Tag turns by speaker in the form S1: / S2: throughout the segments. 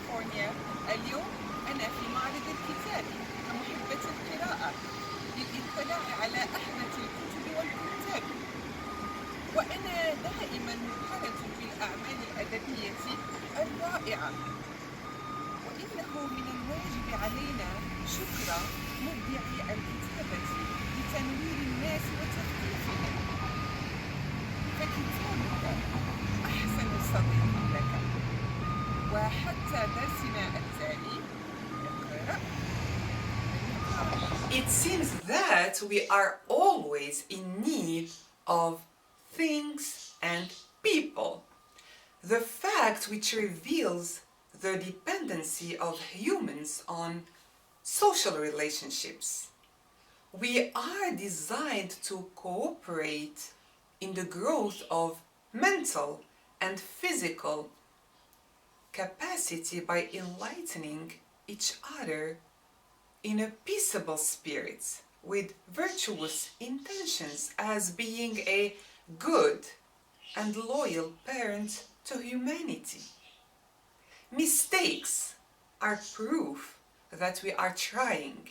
S1: كاليفورنيا. اليوم أنا في معرض الكتاب كمحبة القراءة للاطلاع على أحدث الكتب والكتاب، وأنا دائما مبهرة بالأعمال الأدبية الرائعة، وإنه من الواجب علينا شكر مبدعي الكتابة لتنوير الناس وتثقيفهم، فكتابك أحسن صديق لك. وحتى درسنا التالي، اقرأ.
S2: It seems that we are always in need of things and people. The fact which reveals the dependency of humans on social relationships. We are designed to cooperate in the growth of mental and physical capacity by enlightening each other in a peaceable spirit with virtuous intentions as being a good and loyal parent to humanity. Mistakes are proof that we are trying,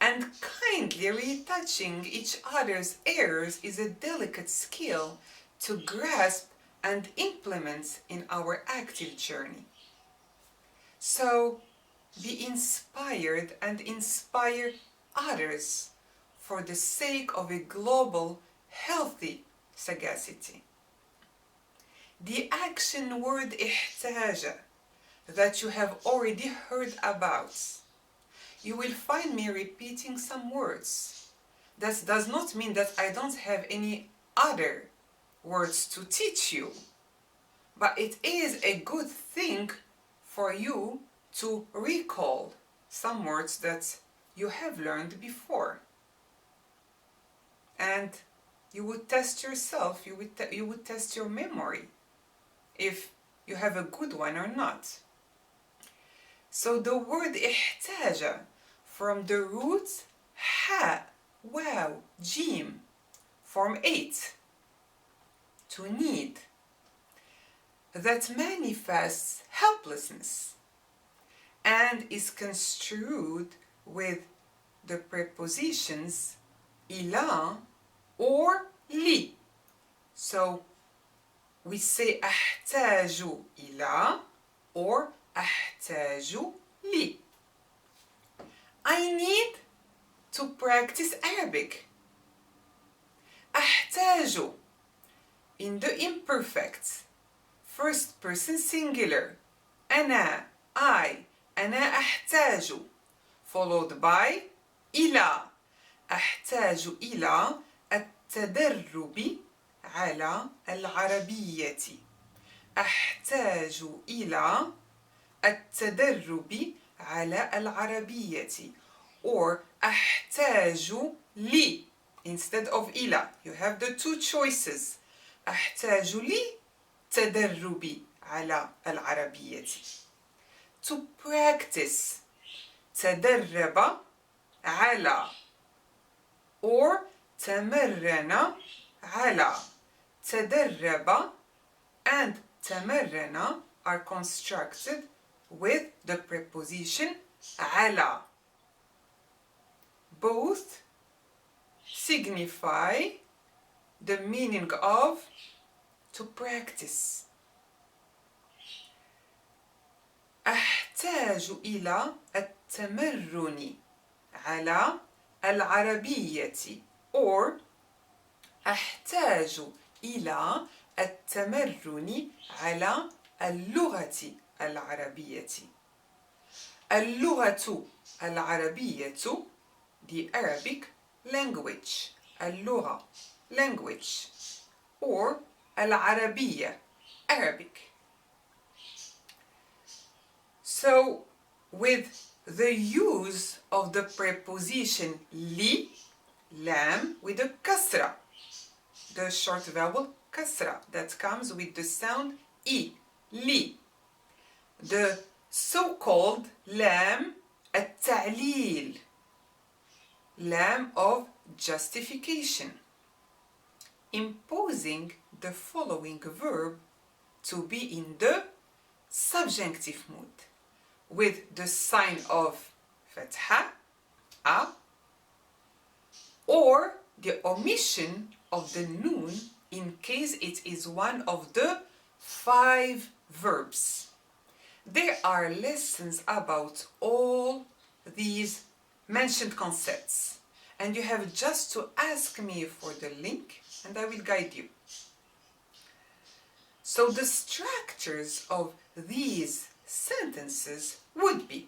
S2: and kindly retouching each other's errors is a delicate skill to grasp and implement in our active journey. So, be inspired and inspire others for the sake of a global, healthy sagacity. The action word احتاج that you have already heard about. You will find me repeating some words. That does not mean that I don't have any other words to teach you, but it is a good thing for you to recall some words that you have learned before. And you would test yourself, you would test your memory if you have a good one or not. So the word احتاج from the roots ha, waw, jim, form 8, to need, that manifests helplessness and is construed with the prepositions ila or li. So we say أحتاج إلى or أحتاج لي. I need to practice Arabic. أحتاج in the imperfect, first person singular. أنا, I, أنا أحتاج, followed by إلى. أحتاج إلى التدرب على العربية. أحتاج إلى التدرب على العربية, or أحتاج لي instead of إلى. You have the two choices. أحتاج للتدرب على العربية. To practice, تدرب على, or تمرن على. تدرب and تمرن are constructed with the preposition على. Both signify the meaning of to practice. أحتاج إلى التمرن على العربية, or أحتاج إلى التمرن على اللغة العربية. اللغة العربية, the Arabic language. اللغة, language, or العربية, Arabic. So, with the use of the preposition li, lam, with a kasra, the short vowel kasra that comes with the sound I, li. The so-called lam التعليل, lam of justification, imposing the following verb to be in the subjunctive mood with the sign of fatha, a, or the omission of the noon in case it is one of the 5 verbs. There are lessons about all these mentioned concepts, and you have just to ask me for the link and I will guide you. So the structures of these sentences would be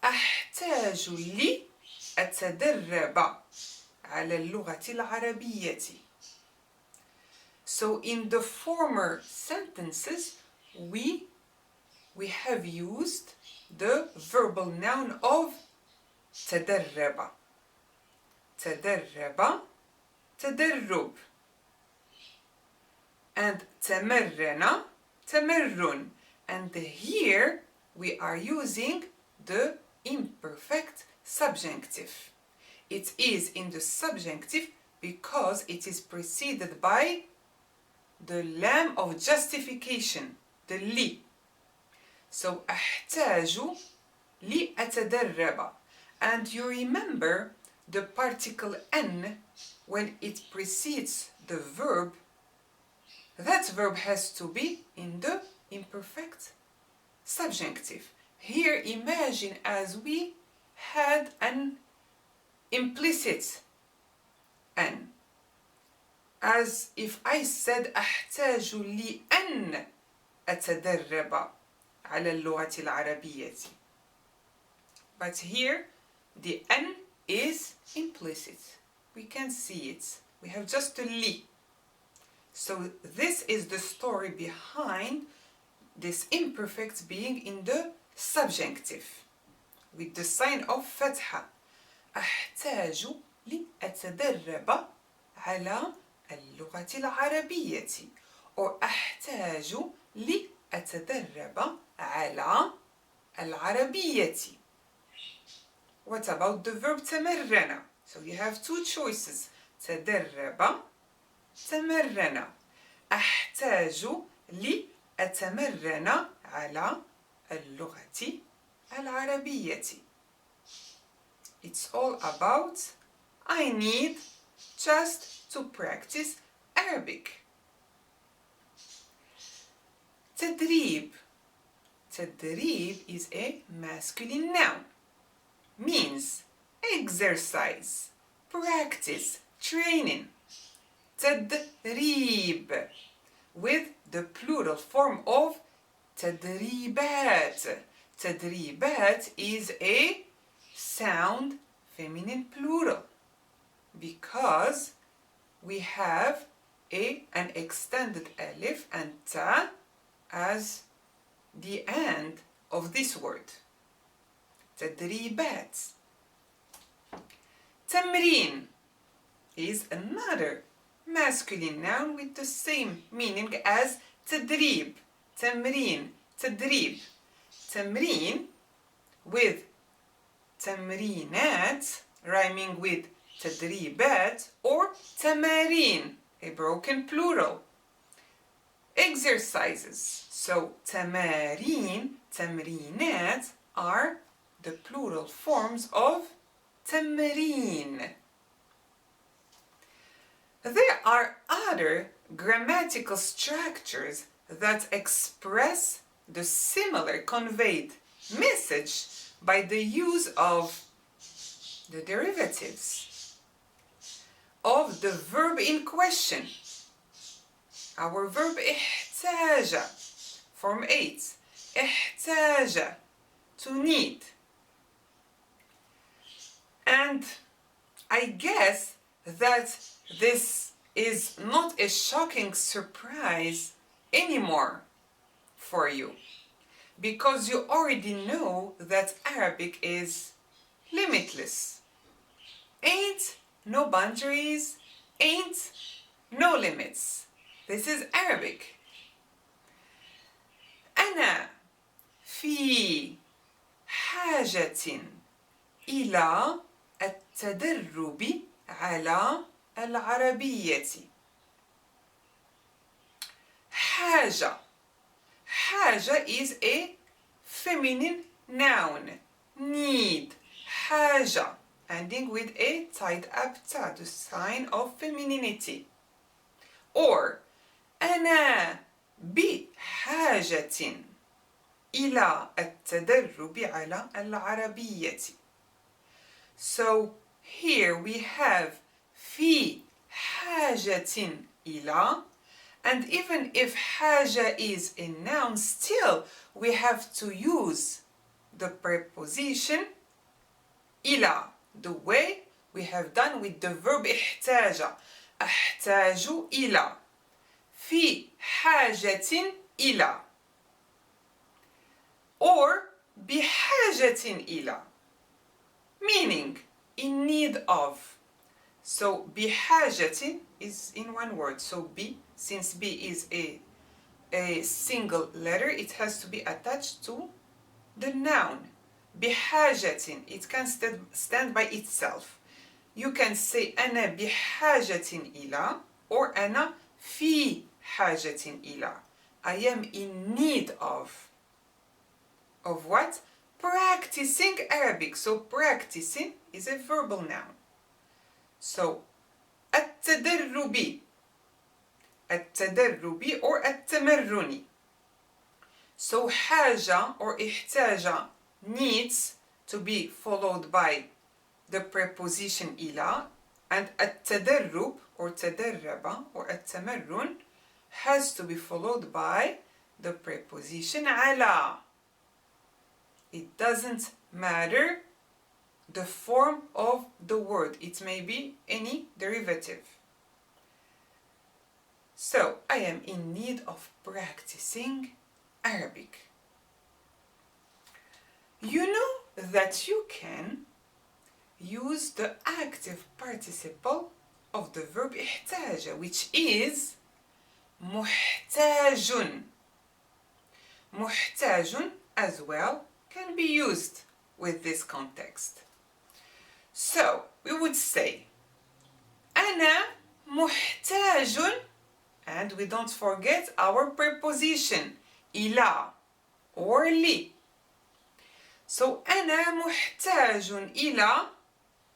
S2: أحتاج لأتدرب على اللغة العربية. So in the former sentences we have used the verbal noun of تدرب. تدرب, تدرب. And تمرن, تمرن. And here we are using the imperfect subjunctive. It is in the subjunctive because it is preceded by the lam of justification, the li. So أحتاج لأتدرب. And you remember the particle n when it precedes the verb. That verb has to be in the imperfect subjunctive. Here imagine as we had an implicit n. As if I said أحتاج لأن أتدرب على اللغة العربية. But here the n is implicit. We can see it. We have just a li. So this is the story behind this imperfect being in the subjunctive with the sign of فتحة. أحتاج لأتدرب على اللغة العربية or أحتاج لأتدرب على العربية. What about the verb تمرن? So you have 2 choices. تدرب, تمرن. أحتاج لأتمرن على اللغة العربية. It's all about I need just to practice Arabic. تدريب. تدريب is a masculine noun. Means exercise, practice, training. تدريب with the plural form of تدريبات. تدريبات is a sound feminine plural because we have an extended alif and ta as the end of this word. تدريبات. تمرين is another masculine noun with the same meaning as تدريب. تمرين, تدريب. تمرين with تمرينات rhyming with تدريبات or تمارين, a broken plural. Exercises. So تمارين, تمرينات are the plural forms of تمرين. There are other grammatical structures that express the similar conveyed message by the use of the derivatives of the verb in question. Our verb احتاج, form 8. احتاج, to need. And I guess that this is not a shocking surprise anymore for you, because you already know that Arabic is limitless. Ain't no boundaries, ain't no limits. This is Arabic. أنا في حاجة إلى التدرب على العربية. حاجة. حاجة is a feminine noun. Need. حاجة. Ending with a tied up ta, the sign of femininity. Or أنا بحاجة إلى التدرب على العربية. So here we have في حاجة إلى, and even if حاجة is a noun, still we have to use the preposition إلى, the way we have done with the verb احتاج. أحتاج إلى. في حاجة إلى. Or بحاجة إلى, meaning in need of. So بحاجة is in one word. So B, since B is a single letter, it has to be attached to the noun. بحاجة, it can stand by itself. You can say أنا بحاجة إلى or أنا في حاجة إلى. I am in need of. Of what? Practicing Arabic. So practicing is a verbal noun. So التدرب. التدرب or التمرن. So حاجة or احتاج needs to be followed by the preposition إلى, and التدرب or تدرب or التمرن has to be followed by the preposition على. It doesn't matter the form of the word. It may be any derivative. So, I am in need of practicing Arabic. You know that you can use the active participle of the verb احتاج, which is محتاج. محتاج as well can be used with this context. So, we would say أنا محتاج, and we don't forget our preposition إلى or لي. So أنا محتاج إلى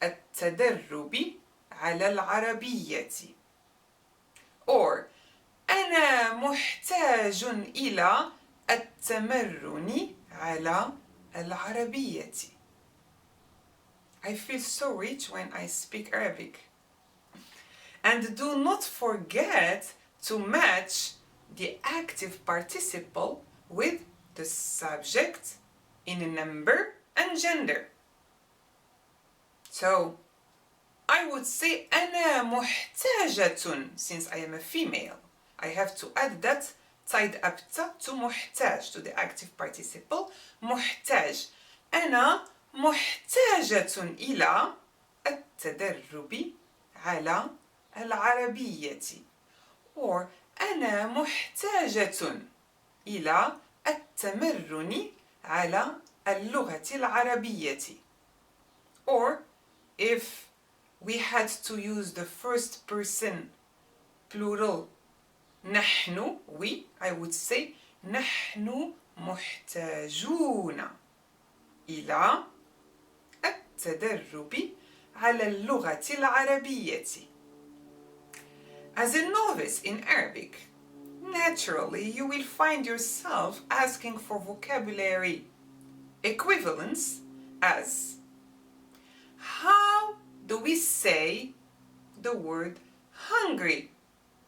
S2: التدرب على العربية. Or أنا محتاج إلى التمرن على العربية. I feel so rich when I speak Arabic. And do not forget to match the active participle with the subject in a number and gender. So, I would say أنا محتاجة, since I am a female. I have to add that tied up to محتاج, to the active participle محتاج. أنا محتاجة إلى التدرب على العربية. Or أنا محتاجة إلى التمرن على اللغة العربية. Or if we had to use the first person plural نحن, we, I would say نحن محتاجون إلى التدرب على اللغة العربية. As a novice in Arabic, naturally you will find yourself asking for vocabulary equivalents as how do we say the word hungry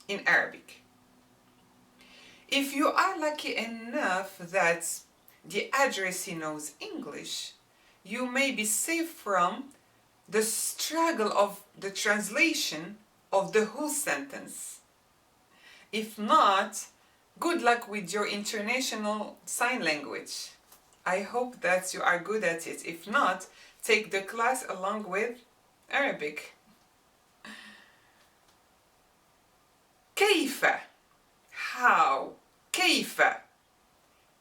S2: in Arabic? If you are lucky enough that the addressee knows English, you may be safe from the struggle of the translation of the whole sentence. If not, good luck with your international sign language. I hope that you are good at it. If not, take the class along with Arabic. كيف? How? كيف?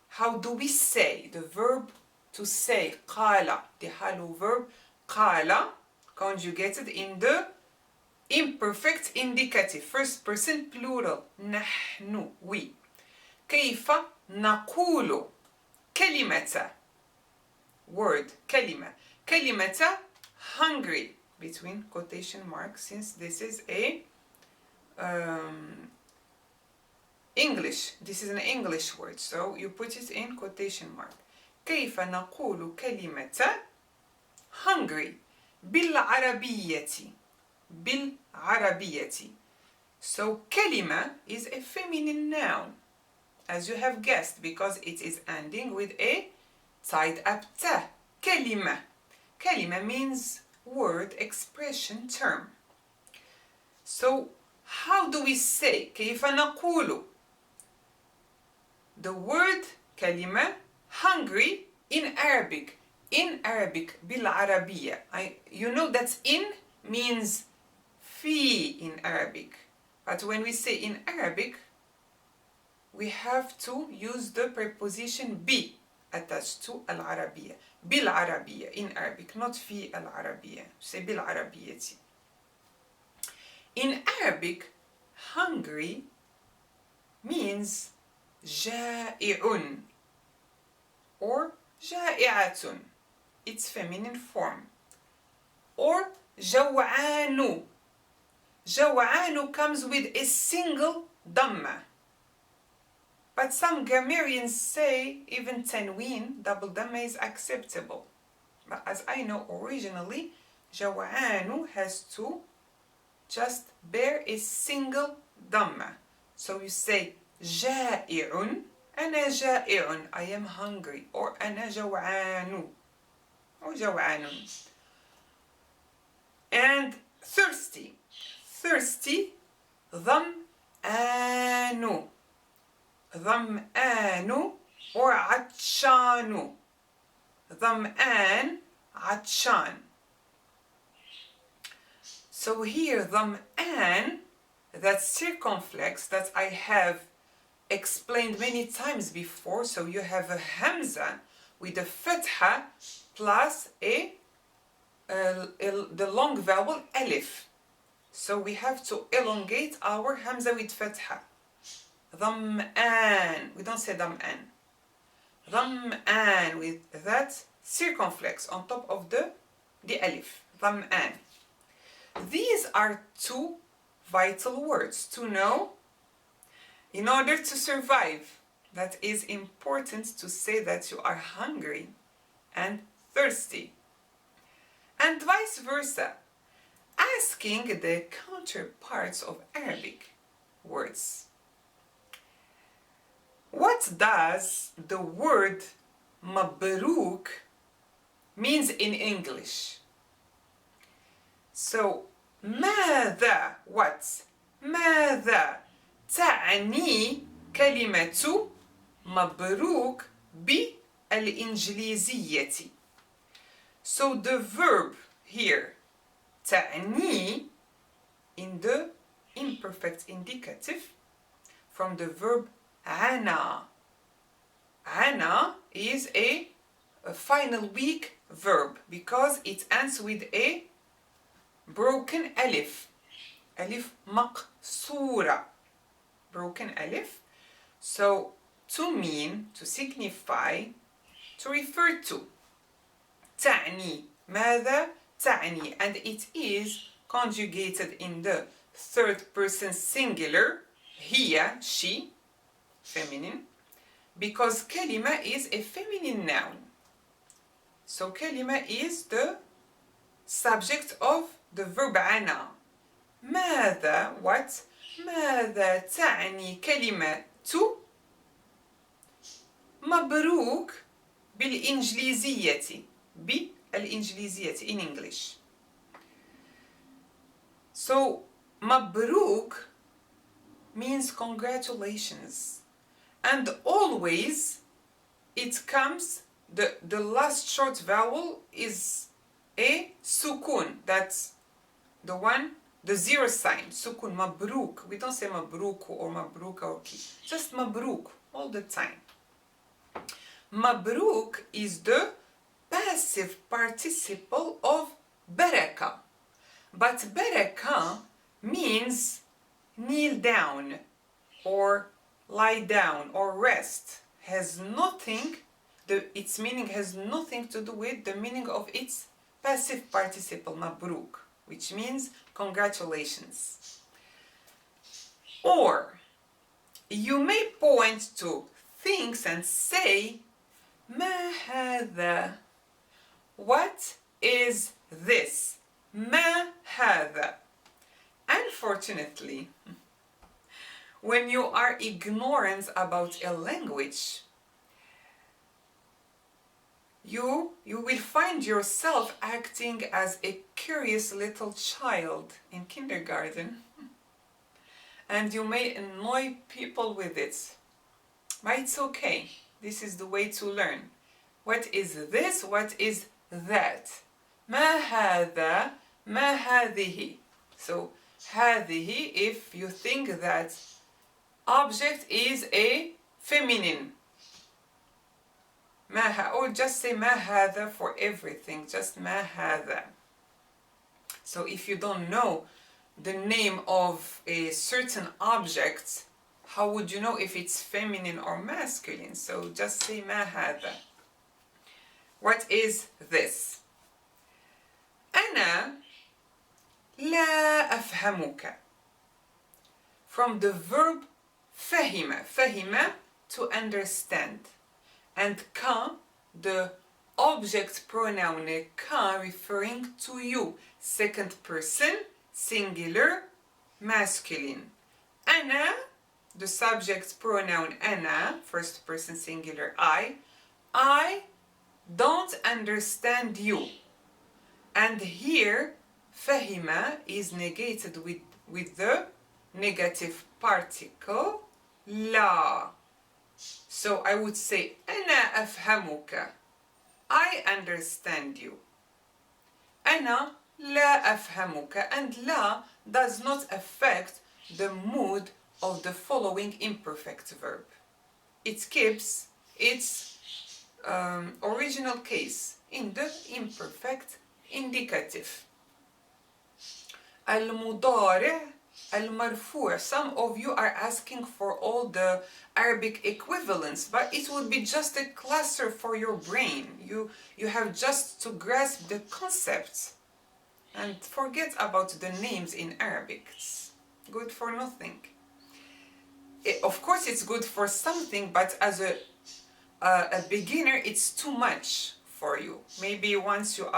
S2: How do we say? The verb to say, قال, the hello verb قال, conjugated in the imperfect indicative, first person plural, نحن, we. كيف نقول كلمة word كلمة hungry between quotation marks since this is a English, this is an English word, so you put it in quotation mark. كيف نقول كلمة hungry بالعربية So كلمة is a feminine noun, as you have guessed, because it is ending with a tied up t. كلمة means word, expression, term. So how do we say كيف نقول the word كلمة hungry in Arabic بالعربية. You know that in means في in Arabic, but when we say in Arabic we have to use the preposition بي attached to العربية. بالعربية in Arabic, not في العربية. Say بالعربية. In Arabic, hungry means جائع or جائعة, its feminine form, or جوعان. جوعان comes with a single dhamma, but some grammarians say even tanween, double dhamma, is acceptable. But as I know, originally جوعان has to just bear a single dhamma. So you say جائع, أنا جائع, I am hungry, or أنا جوعان, or جوعان. And thirsty ظمآن or عطشان. ظمآن, عطشان. So here ظمآن, that circumflex that I have explained many times before, so you have a hamza with a fatha plus the long vowel alif. So we have to elongate our hamza with fatha. ظمآن, we don't say ظمآن. ظمآن with that circumflex on top of the alif. ظمآن. These are two vital words to know in order to survive. That is important to say that you are hungry and thirsty. And vice versa, asking the counterparts of Arabic words. What does the word مبروك means in English? So ماذا, what? ماذا تعني كلمة مبروك بالإنجليزية? So the verb here تعني in the imperfect indicative from the verb عنا. عنا is a final weak verb because it ends with a broken alif. Alif مقصورة. Broken alif. So to mean, to signify, to refer to. تعني. ماذا تعني? And it is conjugated in the third person singular. هي, she, feminine, because كلمة is a feminine noun. So كلمة is the subject of the verb عنا. ماذا, what? ماذا تعني كلمة مبروك بالإنجليزية in English. So مبروك means congratulations, and always it comes, the last short vowel is a sukun, that's the one, the zero sign, sukun, mabruk. We don't say mabruku or mabruka or ki, just mabruk all the time. Mabruk is the passive participle of baraka, but baraka means kneel down or lie down or rest. has nothing, its meaning has nothing to do with the meaning of its passive participle, مبروك, which means congratulations. Or you may point to things and say ما هذا, what is this? ما هذا. Unfortunately, when you are ignorant about a language, you will find yourself acting as a curious little child in kindergarten, and you may annoy people with it. But it's okay. This is the way to learn. What is this? What is that? ما هذا, ما هذه. So هذه, if you think that object is a feminine, or just say ما هذا for everything, just ما هذا. So if you don't know the name of a certain object, how would you know if it's feminine or masculine? So just say ما هذا. What is this? أنا لا أفهمك. From the verb فهم, فهم, to understand. And ka, the object pronoun ka, referring to you, second person, singular, masculine. أنا, the subject pronoun أنا, first person singular I don't understand you. And here فهم is negated with the negative particle لا. So I would say أنا أفهمك, I understand you. أنا لا أفهمك, and لا does not affect the mood of the following imperfect verb. It keeps its original case in the imperfect indicative. المضارع المرفوع. Some of you are asking for all the Arabic equivalents, but it would be just a cluster for your brain. You have just to grasp the concepts and forget about the names in Arabic. It's good for nothing. Of course it's good for something, but as a beginner it's too much for you. Maybe once you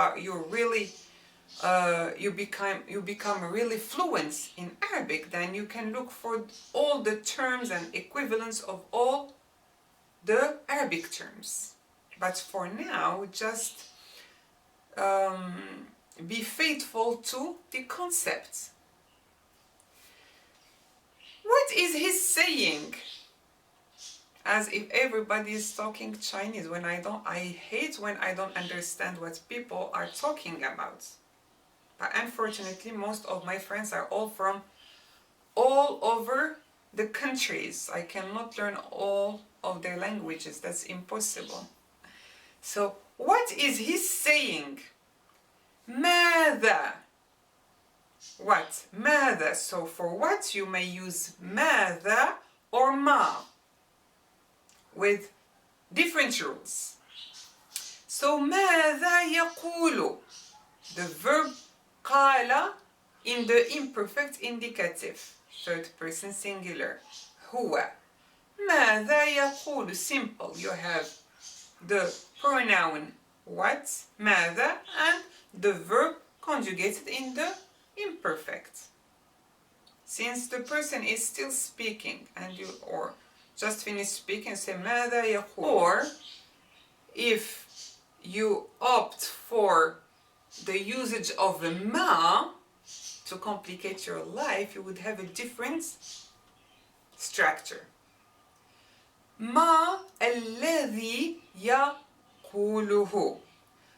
S2: become really fluent in Arabic, then you can look for all the terms and equivalents of all the Arabic terms. But for now, just be faithful to the concepts. What is he saying? As if everybody is talking Chinese. I hate when I don't understand what people are talking about. But unfortunately, most of my friends are all from all over the countries. I cannot learn all of their languages. That's impossible. So, what is he saying? ماذا? What? ماذا? So, for what you may use ماذا or ما with different rules. So, ماذا يقول? The verb قال in the imperfect indicative, third person singular. هو. ماذا يقول? Simple. You have the pronoun what, ماذا, and the verb conjugated in the imperfect. Since the person is still speaking and you or just finished speaking, say ماذا يقول. Or if you opt for the usage of ma to complicate your life, you would have a different structure. ما الذي يقوله.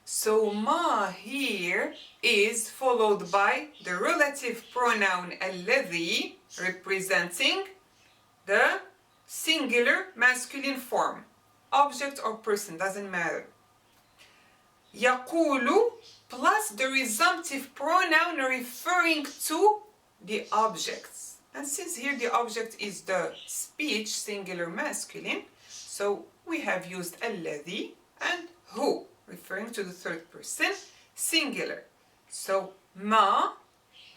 S2: So ma here is followed by the relative pronoun الذي, representing the singular masculine form. Object or person, doesn't matter. يقول plus the resumptive pronoun referring to the objects. And since here the object is the speech, singular masculine, so we have used الذي and who, referring to the third person singular. So ما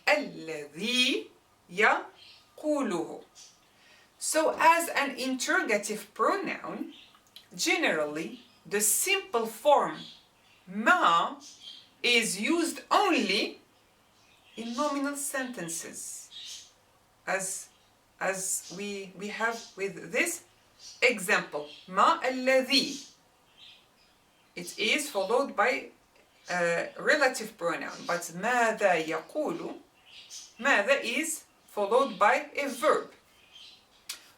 S2: الذي يقوله. So as an interrogative pronoun, generally the simple form ما is used only in nominal sentences, as we have with this example. ما الذي, it is followed by a relative pronoun, but ماذا يقول, ماذا is followed by a verb,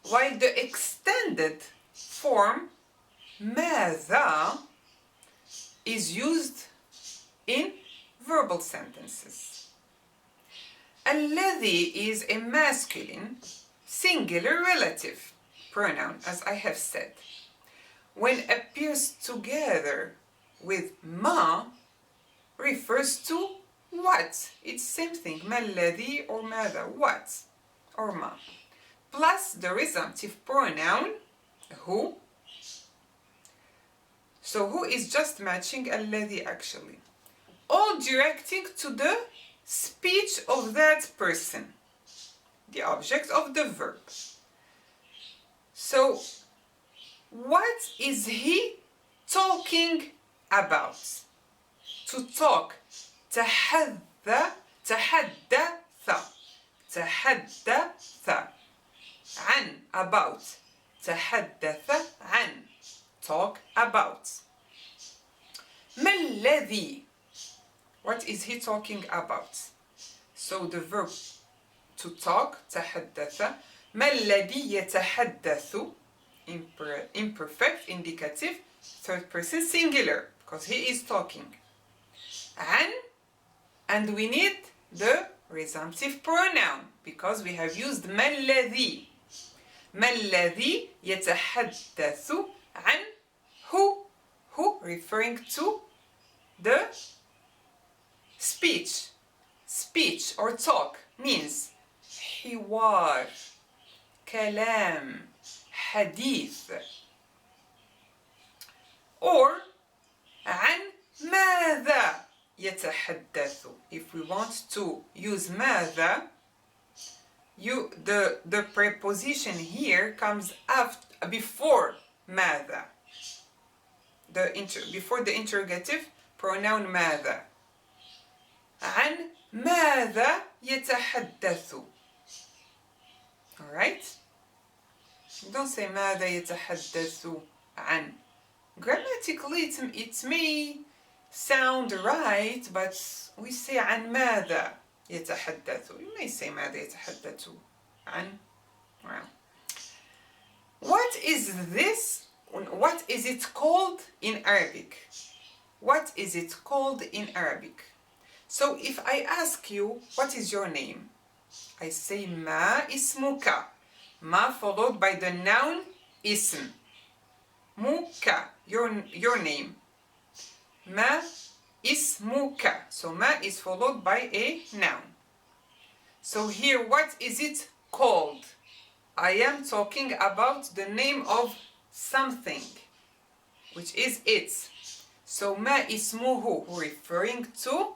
S2: while the extended form ماذا is used in verbal sentences. الذي is a masculine singular relative pronoun, as I have said. When appears together with ما, refers to what. It's same thing, ما الذي or ماذا, what or ما, plus the resumptive pronoun who. So who is just matching الذي actually, all directing to the speech of that person, the object of the verb. So what is he talking about? To talk, تحدث عن, about, تحدث عن, talk about. ما الذي, what is he talking about? So the verb to talk, تحدث. ما الذي يتحدث, imperfect indicative, third person singular, because he is talking. عن, and we need the resumptive pronoun because we have used ما الذي. ما الذي يتحدث عن, who referring to the speech or talk, means حوار, كلام, حديث. Or عن ماذا يتحدث. If we want to use ماذا, the preposition here comes before ماذا, before the interrogative pronoun ماذا. عن ماذا يتحدث. Alright? Don't say ماذا يتحدث عن. Grammatically it may sound right, but we say عن ماذا يتحدث. You may say ماذا يتحدث عن. Well, what is this? What is it called in Arabic? What is it called in Arabic? So if I ask you, what is your name? I say ما اسمك. ما followed by the noun اسم. مك, your name. ما اسمك. So ما is followed by a noun. So here, what is it called? I am talking about the name of something, which is it. So ما اسمه, referring to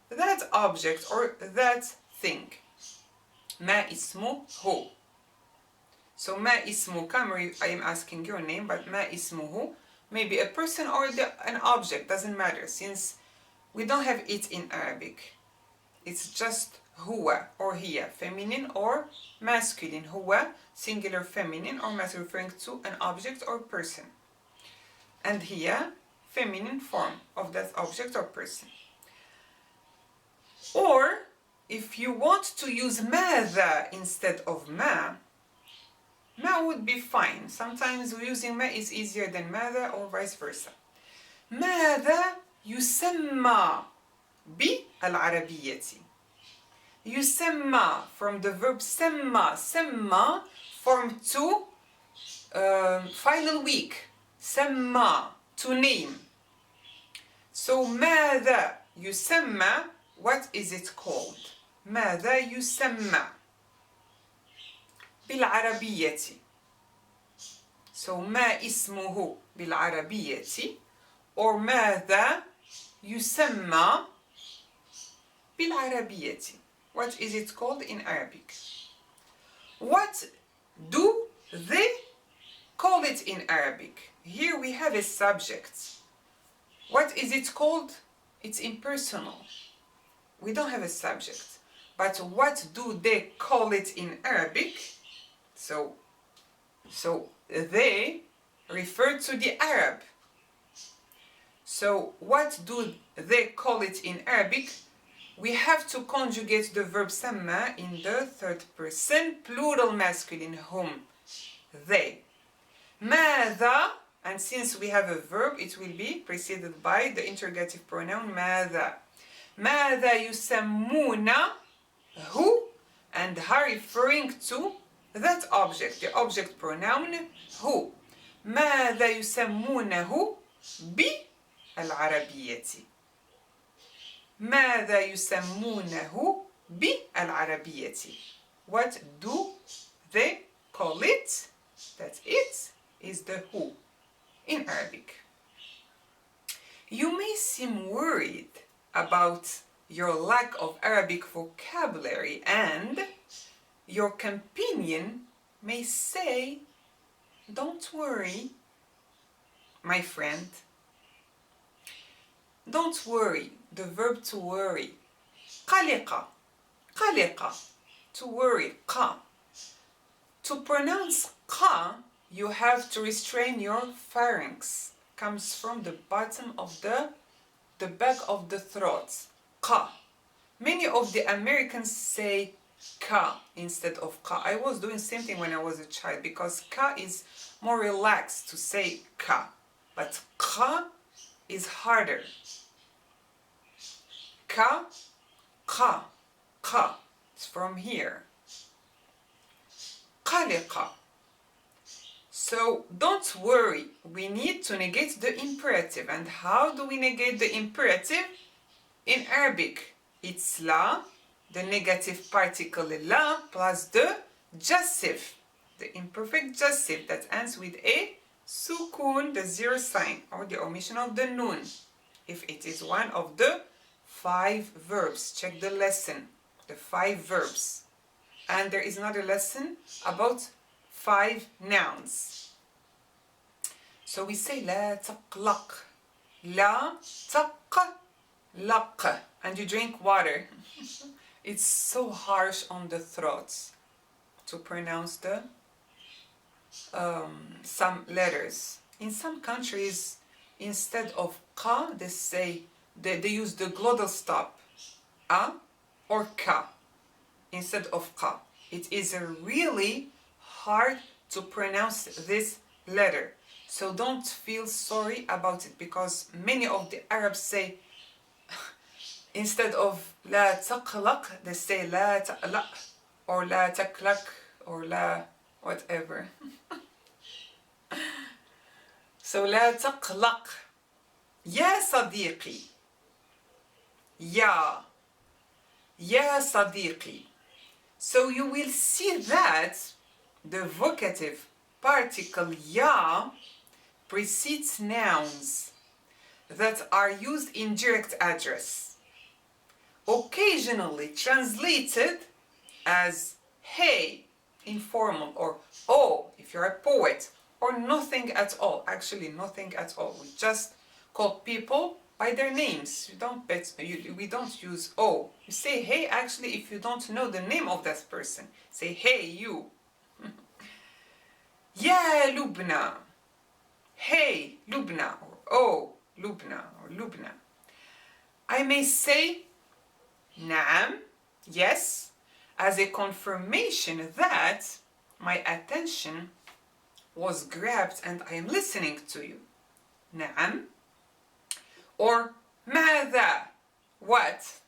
S2: that object or that thing. ما اسمه. So ما اسمك, I am asking your name, but ما اسمه may be a person or an object, doesn't matter, since we don't have it in Arabic. It's just هو or هي, feminine or masculine. هو, singular feminine or masculine, referring to an object or person. And هي, feminine form of that object or person. Or, if you want to use ماذا instead of ما would be fine. Sometimes using ما is easier than ماذا or vice versa. ماذا يسمى بالعربية. يسمى from the verb سمى. سمى form to final week. سمى, to name. So ماذا يسمى, what is it called? ماذا يسمى بالعربية. So ما اسمه بالعربية or ماذا يسمى بالعربية. What is it called in Arabic? What do they call it in Arabic? Here we have a subject. What is it called? It's impersonal. We don't have a subject. But what do they call it in Arabic? So they refer to the Arab. So what do they call it in Arabic? We have to conjugate the verb سمى in the third person plural masculine whom, they. ماذا, and since we have a verb, it will be preceded by the interrogative pronoun ماذا. ماذا يسمونه, and her referring to that object, the object pronoun who. ماذا يسمونه بالعربية. ماذا يسمونه بالعربية. What do they call it? That it is the who in Arabic. You may seem worried about your lack of Arabic vocabulary, and your companion may say, don't worry, my friend. Don't worry, the verb to worry. قلق, قلق, to worry, qa. To pronounce qa, you have to restrain your pharynx. Comes from the bottom of the back of the throat. Qa. Many of the Americans say ka instead of ka. I was doing the same thing when I was a child because ka is more relaxed to say ka. But ka is harder. Ka, ka, ka. It's from here. قلق. So don't worry, we need to negate the imperative. And how do we negate the imperative? In Arabic, it's la, the negative particle la, plus the jussive, the imperfect jussive that ends with a sukun, the zero sign, or the omission of the nun, if it is one of the 5 verbs. Check the lesson, the 5 verbs. And there is another lesson about 5 nouns. So we say لا تقلق, لا تقلق, and you drink water. It's so harsh on the throat to pronounce the some letters. In some countries, instead of qa, they say they use the glottal stop, a or ka, instead of qa. It is really hard to pronounce this letter. So don't feel sorry about it, because many of the Arabs say instead of لا تقلق, they say لا تقلق or لا تقلق or لا whatever. So لا تقلق. يا صديقي. يا صديقي. So you will see that the vocative particle ya precedes nouns that are used in direct address, occasionally translated as hey, informal, or oh, if you're a poet, or nothing at all. Actually, nothing at all. We just call people by their names. We don't use oh. You say hey actually if you don't know the name of that person. Say hey you. يا لبنى. Hey Lubna, or oh Lubna, or Lubna. I may say نعم, yes, as a confirmation that my attention was grabbed and I am listening to you. نعم. Or ماذا, what?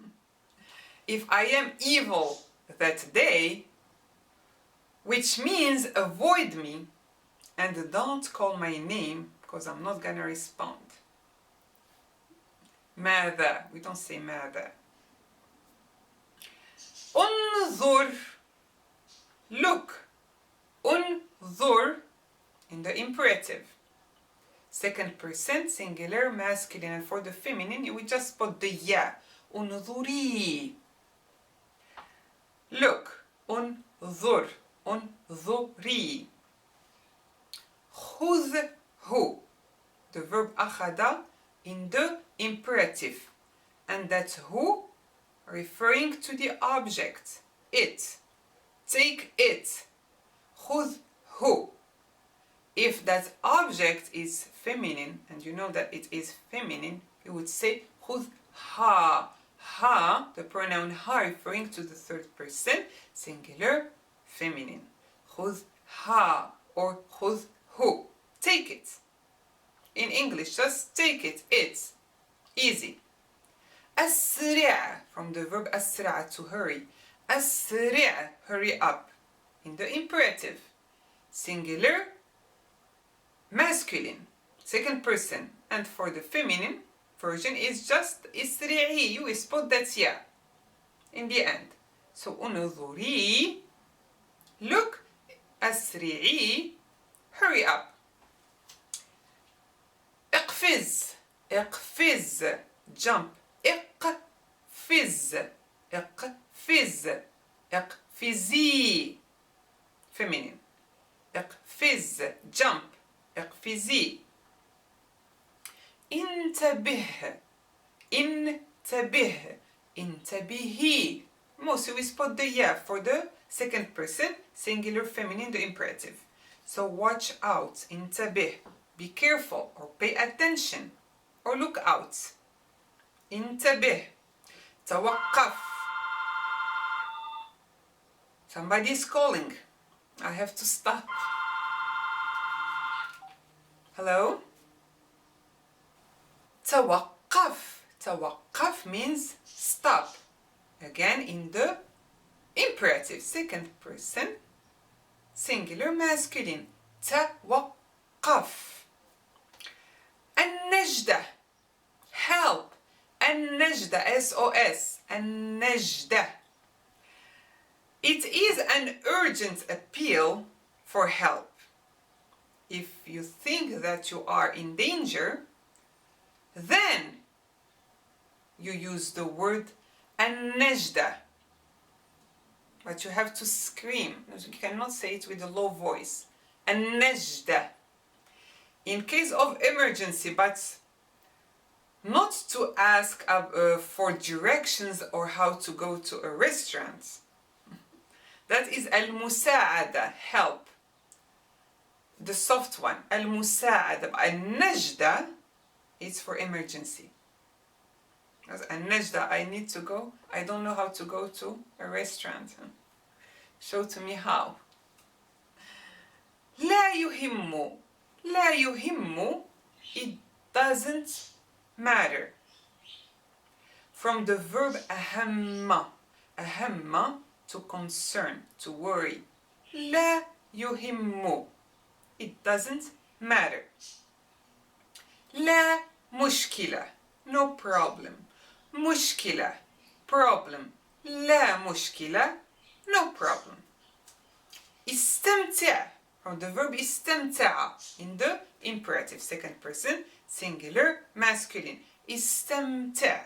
S2: If I am evil that day, which means avoid me and don't call my name, because I'm not gonna respond. ماذا, we don't say ماذا. انظر, look. انظر in the imperative. Second person singular masculine, and for the feminine you would just put the ya. انظري. Look. انظر. انظري. خذه. The verb أخذ in the imperative, and that's who referring to the object, it. Take it. خذه. If that object is feminine, and you know that it is feminine, you would say خذها. Ha, the pronoun ha, referring to the third person, singular, feminine. خذها or خذه. Take it. In English, just take it. It's easy. أسرع, from the verb أسرع, to hurry. أسرع, hurry up. In the imperative, singular, masculine, second person, and for the feminine version is just اسرعي. You spot that ya in the end. So انظري, look, أسرعي, hurry up. اقفز. اقفز, jump. اقفز. اقفز. اقفزي, feminine. اقفز, jump. اقفزي. انتبه. انتبه. انتبهي. Mostly we spot the ya for the second person, singular, feminine, the imperative. So watch out. انتبه. Be careful or pay attention or look out. انتبه. توقف. Somebody is calling. I have to stop. Hello? توقف. توقف means stop. Again in the imperative, second person, singular, masculine. توقف. النجدة. Help. النجدة, SOS. النجدة. It is an urgent appeal for help. If you think that you are in danger, then you use the word النجدة. But you have to scream. You cannot say it with a low voice. النجدة. In case of emergency, but not to ask for directions or how to go to a restaurant. That is المساعدة, help. The soft one, المساعدة. النجدة is for emergency. As النجدة, I need to go. I don't know how to go to a restaurant. Show to me how. لا يهم. لا يهم. It doesn't matter. From the verb أهم. أهم, to concern, to worry. لا يهم. It doesn't matter. لا مشكلة. No problem. مشكلة. Problem. لا مشكلة. No problem. استمتع. From the verb استمتع in the imperative, second person, singular, masculine. استمتع.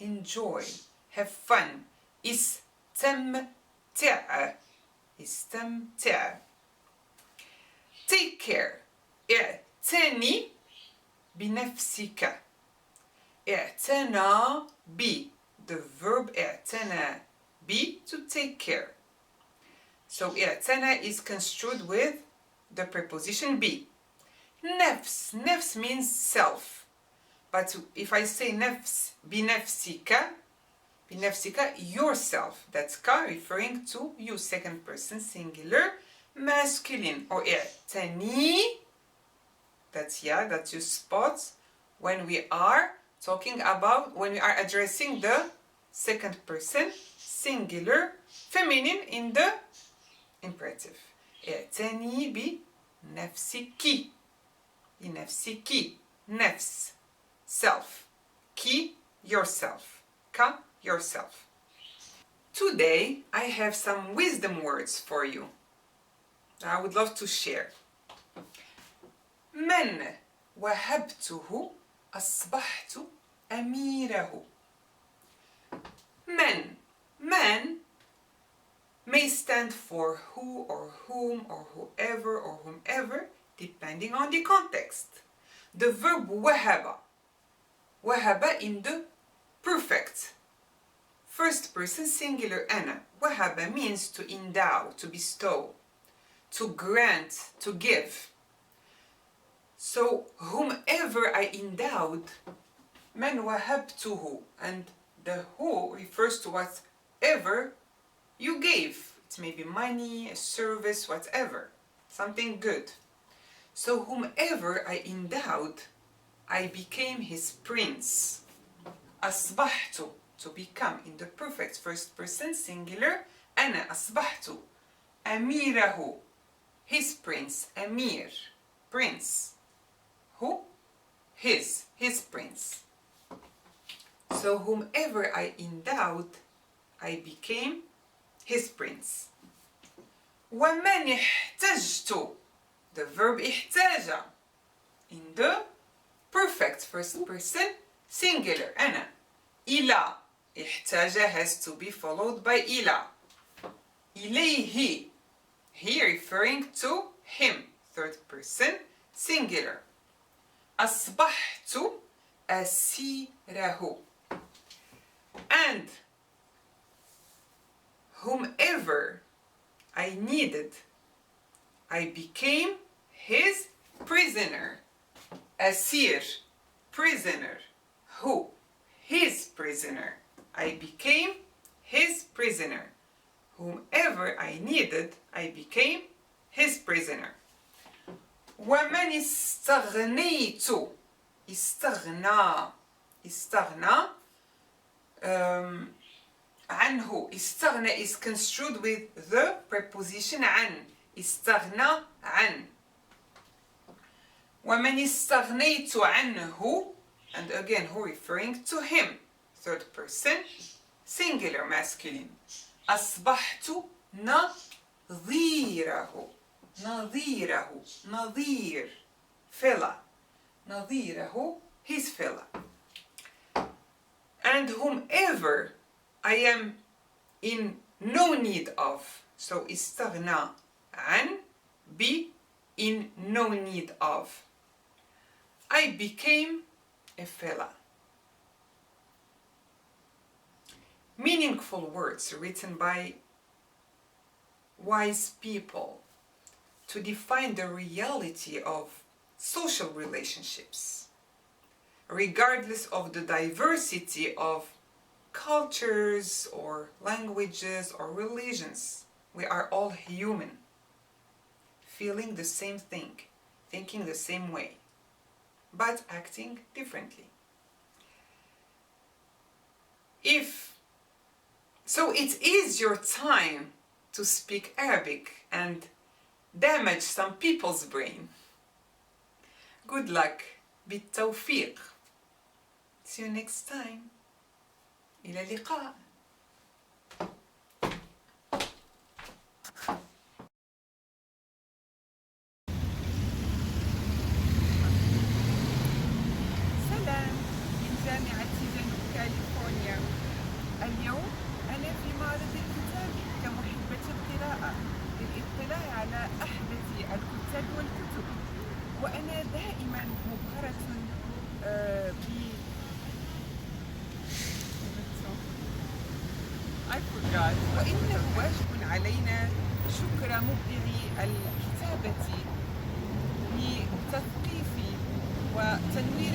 S2: Enjoy. Have fun. استمتع. استمتع. Take care. اعتني بنفسك. اعتنى ب. The verb اعتنى ب, to take care. So اعتنى is construed with the preposition be. نفس. نفس means self. But if I say نفس بنفسك, بنفسك, yourself, that's ka, referring to you, second person, singular, masculine. Or اعتني, that's yeah, that you spot when we are talking about, when we are addressing the second person, singular, feminine in the imperative. اعتني بنفسك. بنفسك. نفس. Self. Ki, yourself. Ka, yourself. Today I have some wisdom words for you that I would love to share. من وهبته أصبحت أميره. Man may stand for who or whom or whoever or whomever depending on the context. The verb وهب in the perfect first person singular أنا. وهب means to endow, to bestow, to grant, to give. So whomever I endowed, من وهبته, and the who refers to whatever you gave. It may be money, a service, whatever, something good. So whomever I endowed, I became his prince. أصبحت, to become in the perfect first person singular. أنا أصبحت أميره, his prince. أمير, prince. Who? His prince. So whomever I endowed, I became his prince. ومن احتجت, the verb احتاج in the perfect first person singular. أنا. إلى, احتاج has to be followed by إلى. إليه, he referring to him, third person singular. أصبحت أسيره, and whomever I needed, I became his prisoner. أسير, prisoner. Who? His prisoner. I became his prisoner. Whomever I needed, I became his prisoner. ومن استغنيت, استغنى, عنه. استغنى is construed with the preposition عن. استغنى عن. ومن استغنيت عنه, and again who referring to him, third person singular masculine. أصبحت نظيره. نظير, fella. نظيره, his fella. And whomever I am in no need of, so استغنى عن, be in no need of, I became a fella. Meaningful words written by wise people to define the reality of social relationships, regardless of the diversity of cultures or languages or religions. We are all human, feeling the same thing, thinking the same way, but acting differently. So it is your time to speak Arabic and damage some people's brain. Good luck. بالتوفيق. See you next time. إلى اللقاء.
S1: سلام من جامعة جنوب كاليفورنيا. اليوم أنا في معرض الكتاب كمحبة القراءة للاطلاع على أحدث الكتاب والكتب، وأنا دائما مبهرة وإنه واجب علينا شكر مبدعي الكتابة لتثقيف وتنوير